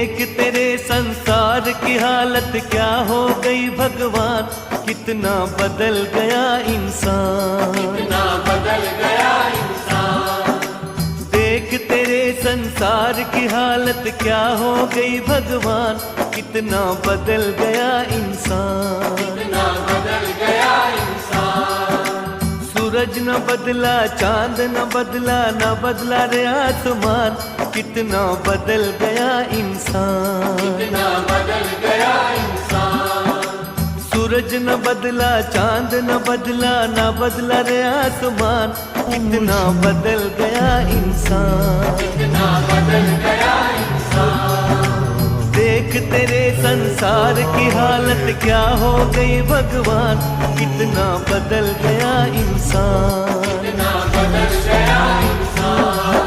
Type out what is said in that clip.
देख तेरे संसार की हालत क्या हो गई भगवान, कितना बदल गया इंसान, कितना बदल गया इंसान। देख तेरे संसार की हालत क्या हो गई भगवान, कितना बदल गया इंसान, कितना बदल गया इंसान। सूरज न बदला, चांद न बदला, न बदला रे आसमान, कितना बदल गया इंसान, कितना बदल गया इंसान। सूरज न बदला, चांद न बदला, न बदला रे आसमान, कितना बदल गया इंसान, कितना बदल गया इंसान। देख तेरे संसार की हालत क्या हो गई भगवान, कितना बदल गया इंसान, कितना बदल गया इंसान।